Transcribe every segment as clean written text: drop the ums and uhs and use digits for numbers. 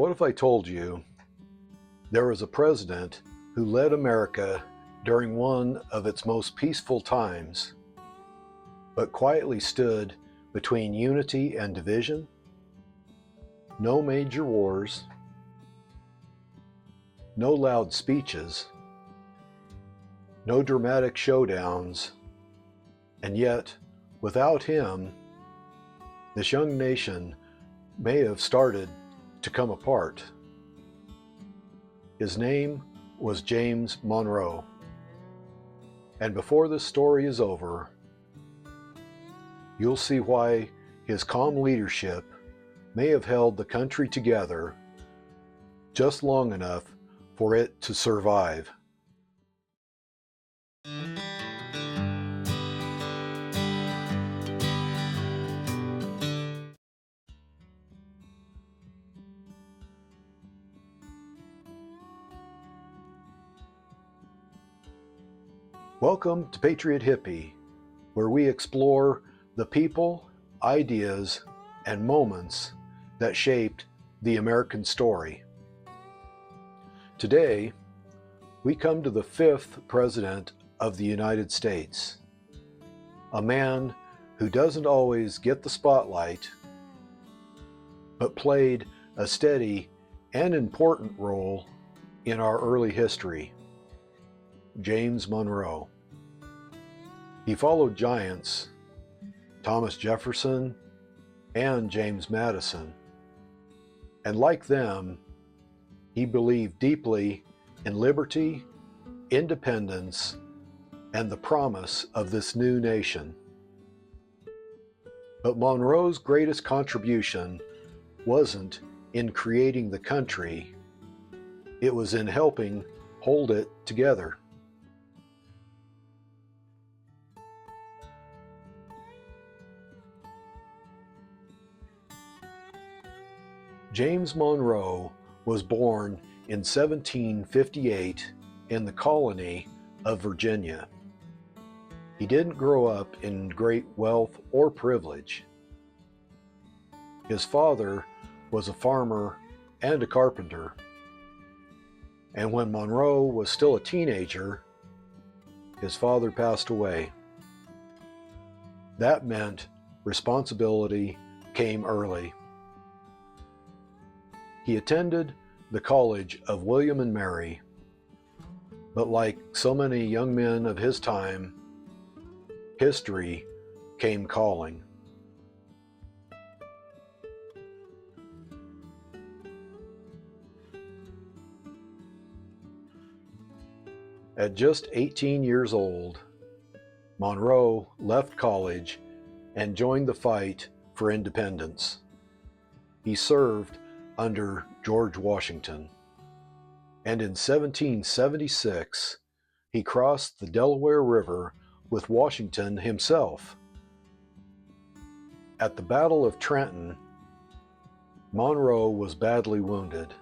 What if I told you there was a president who led America during one of its most peaceful times, but quietly stood between unity and division? No major wars, no loud speeches, no dramatic showdowns, and yet, without him, this young nation may have started to come apart. His name was James Monroe. And before this story is over, you'll see why his calm leadership may have held the country together just long enough for it to survive. Welcome to Patriot Hippie, where we explore the people, ideas, and moments that shaped the American story. Today, we come to the fifth President of the United States, a man who doesn't always get the spotlight, but played a steady and important role in our early history. James Monroe. He followed giants, Thomas Jefferson and James Madison, and like them, he believed deeply in liberty, independence, and the promise of this new nation. But Monroe's greatest contribution wasn't in creating the country, it was in helping hold it together. James Monroe was born in 1758 in the colony of Virginia. He didn't grow up in great wealth or privilege. His father was a farmer and a carpenter. And when Monroe was still a teenager, his father passed away. That meant responsibility came early. He attended the College of William and Mary, but like so many young men of his time, history came calling. At just 18 years old, Monroe left college and joined the fight for independence. He served under George Washington, and in 1776 he crossed the Delaware River with Washington himself. At the Battle of Trenton, Monroe was badly wounded.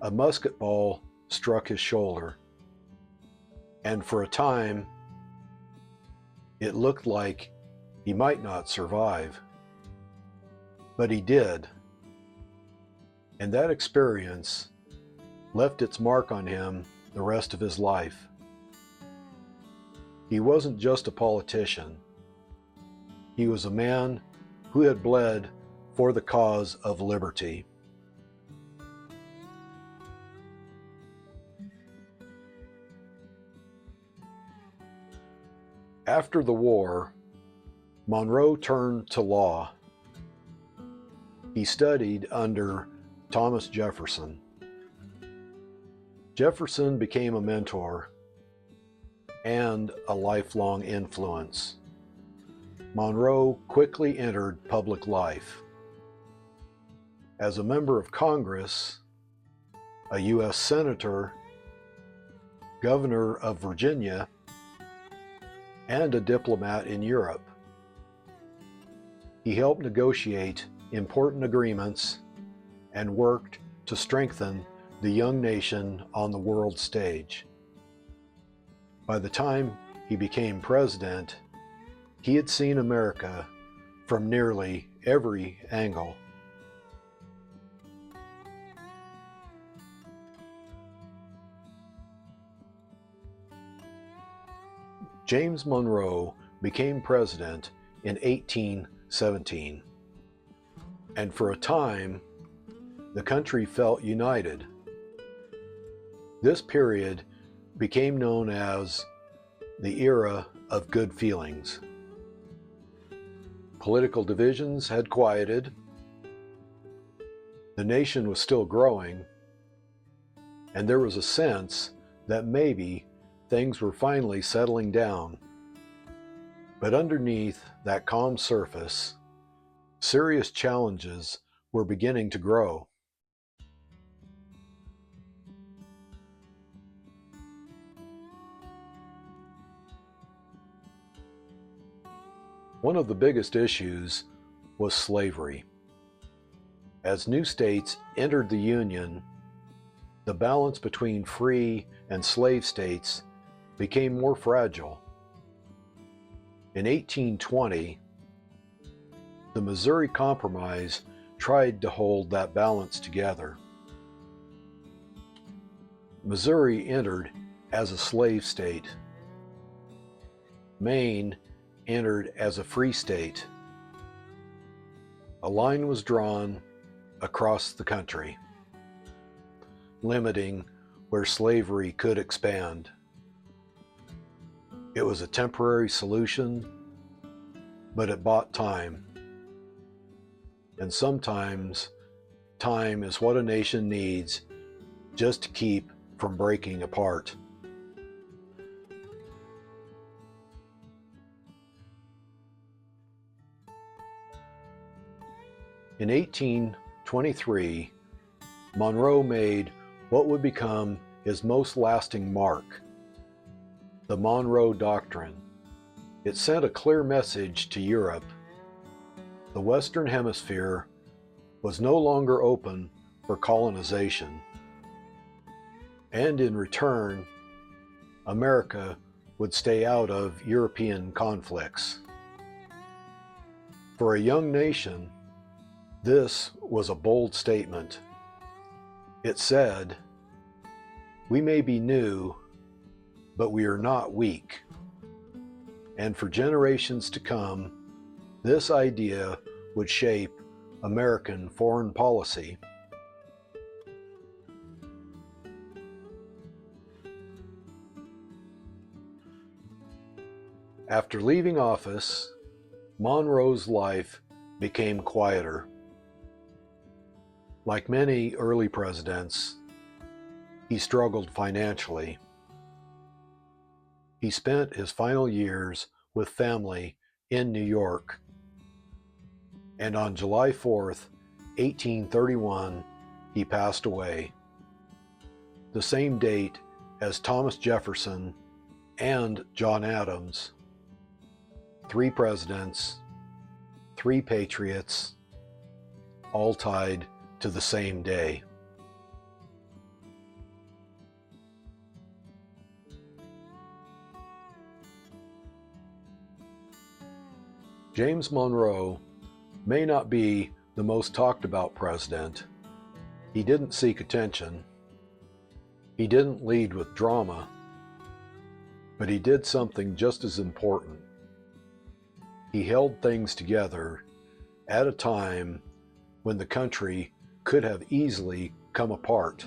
A musket ball struck his shoulder, and for a time it looked like he might not survive. But he did. And that experience left its mark on him the rest of his life. He wasn't just a politician. He was a man who had bled for the cause of liberty. After the war, Monroe turned to law. He studied under Thomas Jefferson. Jefferson became a mentor and a lifelong influence. Monroe quickly entered public life. As a member of Congress, a U.S. Senator, Governor of Virginia, and a diplomat in Europe. He helped negotiate important agreements and worked to strengthen the young nation on the world stage. By the time he became president, he had seen America from nearly every angle. James Monroe became president in 1817, and for a time, the country felt united. This period became known as the era of good feelings. Political divisions had quieted, the nation was still growing, and there was a sense that maybe things were finally settling down. But underneath that calm surface, serious challenges were beginning to grow. One of the biggest issues was slavery. As new states entered the Union, the balance between free and slave states became more fragile. In 1820, the Missouri Compromise tried to hold that balance together. Missouri entered as a slave state. Maine entered as a free state. A line was drawn across the country, limiting where slavery could expand. It was a temporary solution, but it bought time. And sometimes, time is what a nation needs just to keep from breaking apart. In 1823, Monroe made what would become his most lasting mark, the Monroe Doctrine. It sent a clear message to Europe. The Western Hemisphere was no longer open for colonization, and in return, America would stay out of European conflicts. For a young nation, this was a bold statement. It said, "We may be new, but we are not weak." And for generations to come, this idea would shape American foreign policy. After leaving office, Monroe's life became quieter. Like many early presidents, he struggled financially. He spent his final years with family in New York, and on July 4th, 1831, he passed away, the same date as Thomas Jefferson and John Adams. 3 presidents, 3 patriots, all tied to the same day. James Monroe may not be the most talked about president. He didn't seek attention. He didn't lead with drama, but he did something just as important. He held things together at a time when the country could have easily come apart.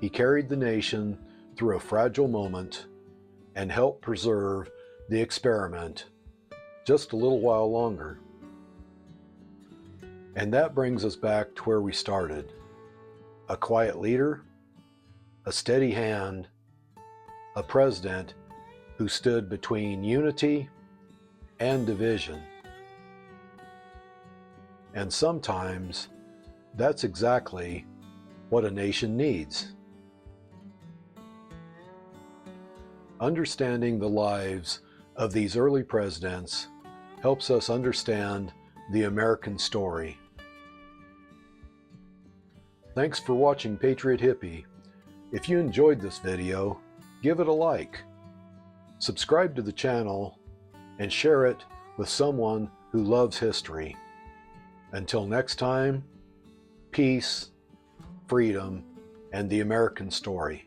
He carried the nation through a fragile moment and helped preserve the experiment just a little while longer. And that brings us back to where we started. A quiet leader, a steady hand, a president who stood between unity and division. And sometimes that's exactly what a nation needs. Understanding the lives of these early presidents helps us understand the American story. Thanks for watching Patriot Hippie. If you enjoyed this video, give it a like. Subscribe to the channel and share it with someone who loves history. Until next time, peace, freedom, and the American story.